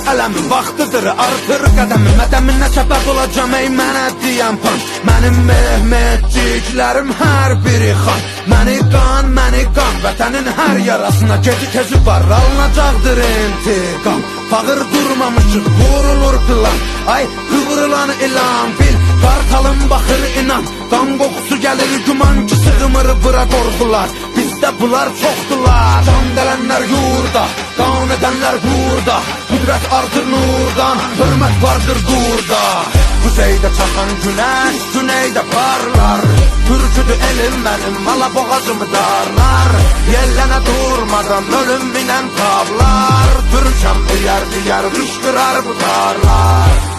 Ələmin vaxtıdır, artır qədəmi. Mədəminə səbəb olacam, ey mənə deyən pan. Mənim Mehmetciklərim hər biri xan. Məni qan, vətənin hər yarasına geci tezi var, alınacaqdır intiqam. Fağır durmamışıq, qurulur plan. Ay, qıvrılan ilan, bil, qartalın baxır inan. Qan qoxusu gəlir, güman ki sığmır bura qorxular. Bizdə bunlar çoxdular. Can gələnlər yurda, qan edənlər burada. Qüdrət artır nurdan, hörmət vardır burada. Kuzeydə çaxan günəş, güneydə parlar. Türküdür elim mənim, mala boğazımı darlar. Yellənə durmadan ölüm binən tablar. Türkəm diyər, qışqırar bu tarlar.